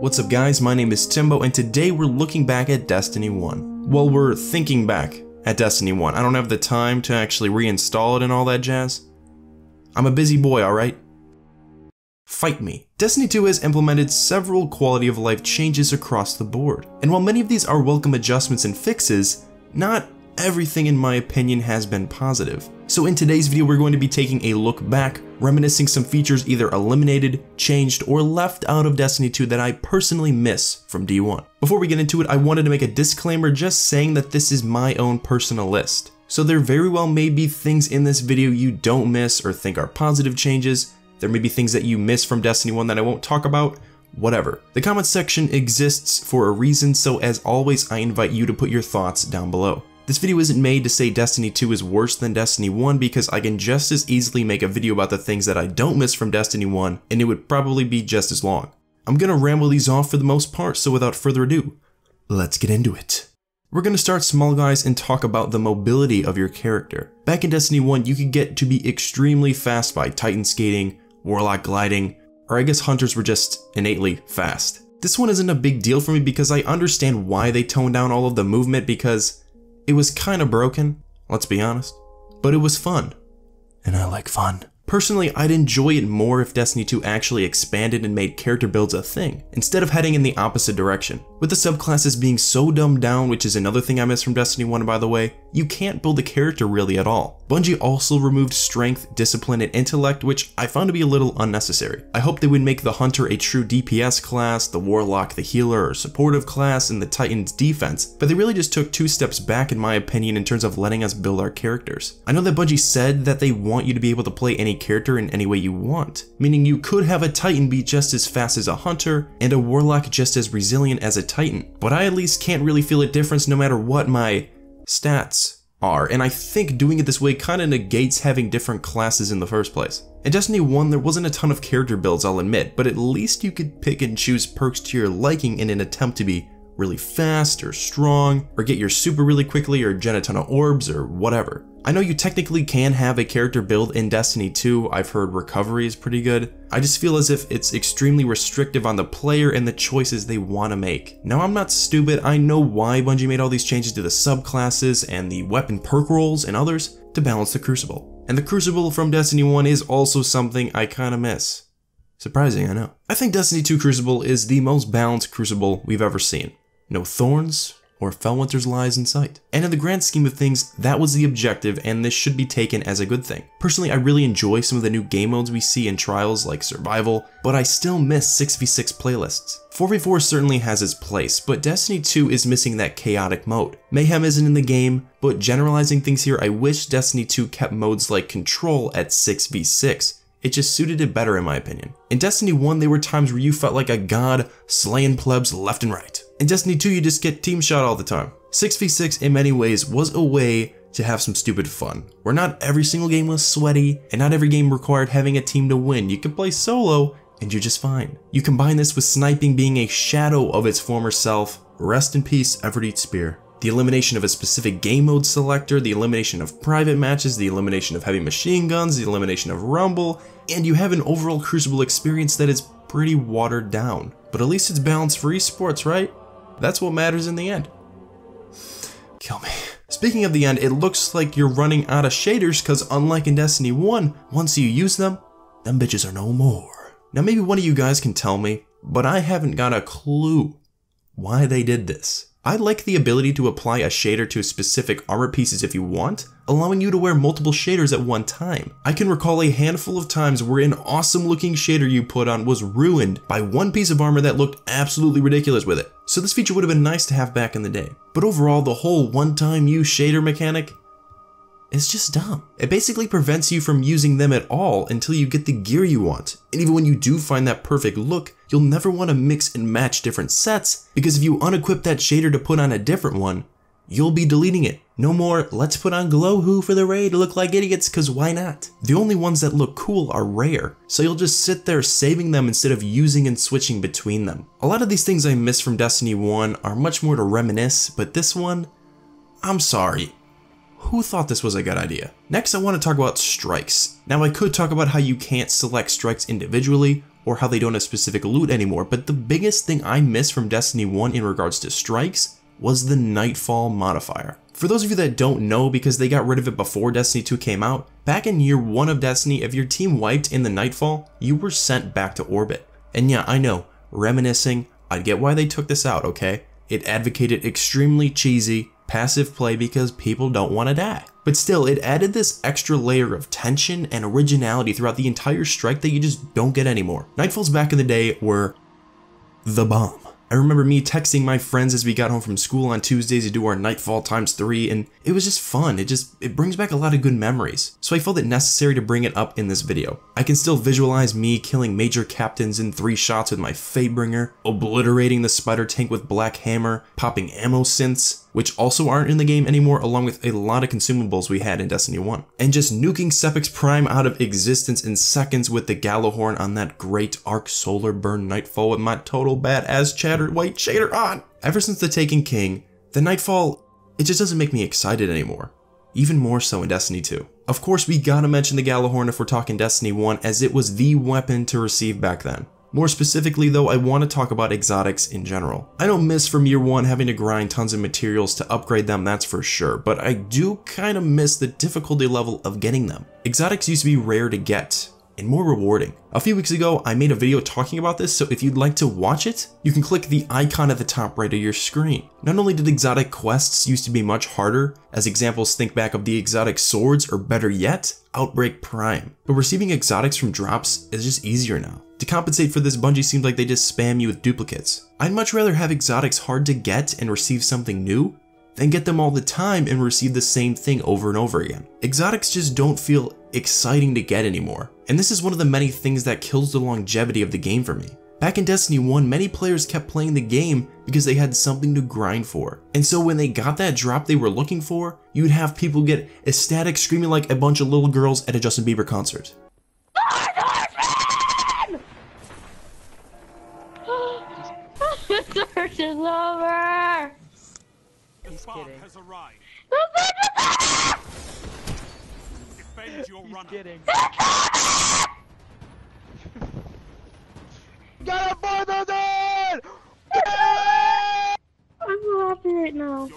What's up guys, my name is Timbo and today we're looking back at Destiny 1. Well, we're thinking back at Destiny 1. I don't have the time to actually reinstall it and all that jazz. I'm a busy boy, alright? Fight me. Destiny 2 has implemented several quality of life changes across the board. And while many of these are welcome adjustments and fixes, not everything in my opinion has been positive. So in today's video we're going to be taking a look back, reminiscing some features either eliminated, changed, or left out of Destiny 2 that I personally miss from D1. Before we get into it, I wanted to make a disclaimer just saying that this is my own personal list. So there very well may be things in this video you don't miss or think are positive changes. There may be things that you miss from Destiny 1 that I won't talk about. Whatever. The comment section exists for a reason, so as always I invite you to put your thoughts down below. This video isn't made to say Destiny 2 is worse than Destiny 1 because I can just as easily make a video about the things that I don't miss from Destiny 1 and it would probably be just as long. I'm gonna ramble these off for the most part, so without further ado, let's get into it. We're gonna start small guys and talk about the mobility of your character. Back in Destiny 1 you could get to be extremely fast by Titan skating, Warlock gliding, or I guess Hunters were just innately fast. This one isn't a big deal for me because I understand why they toned down all of the movement because it was kinda broken, let's be honest, but it was fun, and I like fun. Personally, I'd enjoy it more if Destiny 2 actually expanded and made character builds a thing, instead of heading in the opposite direction. With the subclasses being so dumbed down, which is another thing I miss from Destiny 1 by the way, you can't build a character really at all. Bungie also removed strength, discipline, and intellect, which I found to be a little unnecessary. I hope they would make the Hunter a true DPS class, the Warlock the healer or supportive class, and the Titan's defense, but they really just took 2 steps back in my opinion in terms of letting us build our characters. I know that Bungie said that they want you to be able to play any character in any way you want, meaning you could have a Titan be just as fast as a Hunter and a Warlock just as resilient as a Titan, but I at least can't really feel a difference no matter what my stats are, and I think doing it this way kinda negates having different classes in the first place. In Destiny 1 there wasn't a ton of character builds, I'll admit, but at least you could pick and choose perks to your liking in an attempt to be really fast or strong, or get your super really quickly, or gen a ton of orbs, or whatever. I know you technically can have a character build in Destiny 2, I've heard recovery is pretty good. I just feel as if it's extremely restrictive on the player and the choices they want to make. Now I'm not stupid, I know why Bungie made all these changes to the subclasses and the weapon perk rolls and others to balance the Crucible. And the Crucible from Destiny 1 is also something I kinda miss. Surprising, I know. I think Destiny 2 Crucible is the most balanced Crucible we've ever seen. No thorns or Felwinter's lies in sight. And in the grand scheme of things, that was the objective and this should be taken as a good thing. Personally, I really enjoy some of the new game modes we see in Trials like Survival, but I still miss 6v6 playlists. 4v4 certainly has its place, but Destiny 2 is missing that chaotic mode. Mayhem isn't in the game, but generalizing things here, I wish Destiny 2 kept modes like Control at 6v6. It just suited it better in my opinion. In Destiny 1, there were times where you felt like a god slaying plebs left and right. In Destiny 2, you just get team shot all the time. 6v6 in many ways was a way to have some stupid fun, where not every single game was sweaty, and not every game required having a team to win. You could play solo, and you're just fine. You combine this with sniping being a shadow of its former self. Rest in peace, Everdeed Spear. The elimination of a specific game mode selector, the elimination of private matches, the elimination of heavy machine guns, the elimination of Rumble, and you have an overall Crucible experience that is pretty watered down. But at least it's balanced for esports, right? That's what matters in the end. Kill me. Speaking of the end, it looks like you're running out of shaders because unlike in Destiny 1, once you use them bitches are no more. Now maybe one of you guys can tell me, but I haven't got a clue why they did this. I like the ability to apply a shader to specific armor pieces if you want, allowing you to wear multiple shaders at one time. I can recall a handful of times where an awesome looking shader you put on was ruined by one piece of armor that looked absolutely ridiculous with it. So this feature would have been nice to have back in the day. But overall, the whole one-time use shader mechanic is just dumb. It basically prevents you from using them at all until you get the gear you want. And even when you do find that perfect look, you'll never want to mix and match different sets because if you unequip that shader to put on a different one, you'll be deleting it. No more, let's put on Glowhoo for the raid to look like idiots, cause why not? The only ones that look cool are rare, so you'll just sit there saving them instead of using and switching between them. A lot of these things I miss from Destiny 1 are much more to reminisce, but this one, I'm sorry. Who thought this was a good idea? Next, I want to talk about strikes. Now, I could talk about how you can't select strikes individually, or how they don't have specific loot anymore, but the biggest thing I missed from Destiny 1 in regards to strikes was the Nightfall modifier. For those of you that don't know, because they got rid of it before Destiny 2 came out, back in year 1 of Destiny, if your team wiped in the Nightfall, you were sent back to orbit. And yeah, I know, reminiscing, I get why they took this out, okay? It advocated extremely cheesy, passive play because people don't want to die. But still, it added this extra layer of tension and originality throughout the entire strike that you just don't get anymore. Nightfalls back in the day were the bomb. I remember me texting my friends as we got home from school on Tuesdays to do our Nightfall ×3, and it was just fun. It brings back a lot of good memories. So I felt it necessary to bring it up in this video. I can still visualize me killing major captains in 3 shots with my Fatebringer, obliterating the spider tank with Black Hammer, popping ammo synths, which also aren't in the game anymore, along with a lot of consumables we had in Destiny 1. And just nuking Sepix Prime out of existence in seconds with the Gallahorn on that great Arc Solar Burn Nightfall with my total badass chattered white shader on. Ever since the Taken King, the Nightfall, it just doesn't make me excited anymore. Even more so in Destiny 2. Of course, we gotta mention the Gallahorn if we're talking Destiny 1, as it was the weapon to receive back then. More specifically though, I want to talk about exotics in general. I don't miss from year 1 having to grind tons of materials to upgrade them, that's for sure, but I do kind of miss the difficulty level of getting them. Exotics used to be rare to get, and more rewarding. A few weeks ago, I made a video talking about this, so if you'd like to watch it, you can click the icon at the top right of your screen. Not only did exotic quests used to be much harder, as examples think back of the exotic swords, or better yet, Outbreak Prime, but receiving exotics from drops is just easier now. To compensate for this, Bungie seems like they just spam you with duplicates. I'd much rather have exotics hard to get and receive something new, than get them all the time and receive the same thing over and over again. Exotics just don't feel exciting to get anymore, and this is one of the many things that kills the longevity of the game for me. Back in Destiny 1, many players kept playing the game because they had something to grind for. And so when they got that drop they were looking for, you'd have people get ecstatic screaming like a bunch of little girls at a Justin Bieber concert. The search is over! He's kidding. Has arrived. Defend your runner. Kidding. Get up for the dead! I'm so happy right now.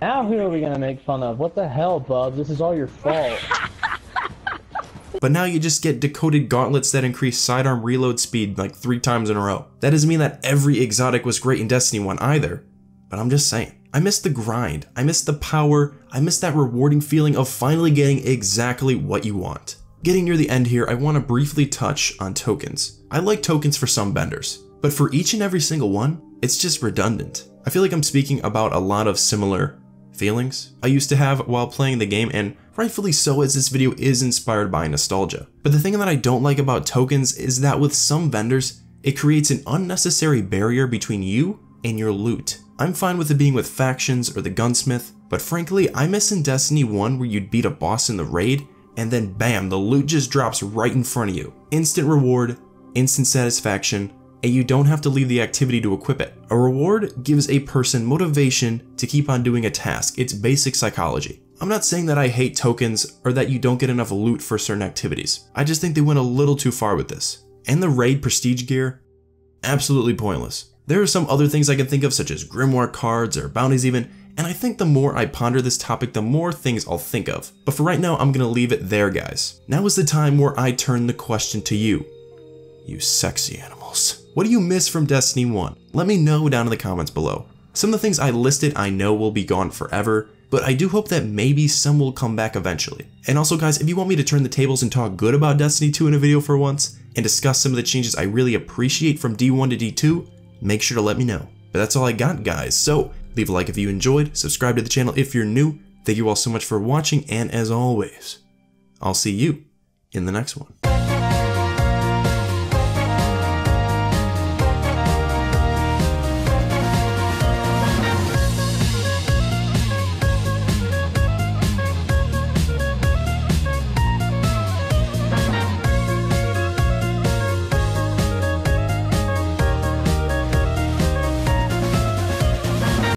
Now who are we gonna make fun of? What the hell, Bubs? This is all your fault. But now you just get decoded gauntlets that increase sidearm reload speed like 3 times in a row. That doesn't mean that every exotic was great in Destiny 1 either, but I'm just saying. I miss the grind, I miss the power, I miss that rewarding feeling of finally getting exactly what you want. Getting near the end here, I want to briefly touch on tokens. I like tokens for some vendors, but for each and every single one, it's just redundant. I feel like I'm speaking about a lot of similar feelings I used to have while playing the game, and rightfully so, as this video is inspired by nostalgia. But the thing that I don't like about tokens is that with some vendors, it creates an unnecessary barrier between you and your loot. I'm fine with it being with factions or the gunsmith, but frankly, I miss in Destiny 1 where you'd beat a boss in the raid, and then bam, the loot just drops right in front of you. Instant reward, instant satisfaction, and you don't have to leave the activity to equip it. A reward gives a person motivation to keep on doing a task. It's basic psychology. I'm not saying that I hate tokens or that you don't get enough loot for certain activities. I just think they went a little too far with this. And the raid prestige gear, absolutely pointless. There are some other things I can think of, such as grimoire cards or bounties even, and I think the more I ponder this topic, the more things I'll think of. But for right now, I'm gonna leave it there, guys. Now is the time where I turn the question to you. You sexy animals. What do you miss from Destiny 1? Let me know down in the comments below. Some of the things I listed I know will be gone forever, but I do hope that maybe some will come back eventually. And also guys, if you want me to turn the tables and talk good about Destiny 2 in a video for once, and discuss some of the changes I really appreciate from D1 to D2, make sure to let me know. But that's all I got, guys. So leave a like if you enjoyed, subscribe to the channel if you're new. Thank you all so much for watching, and as always, I'll see you in the next one.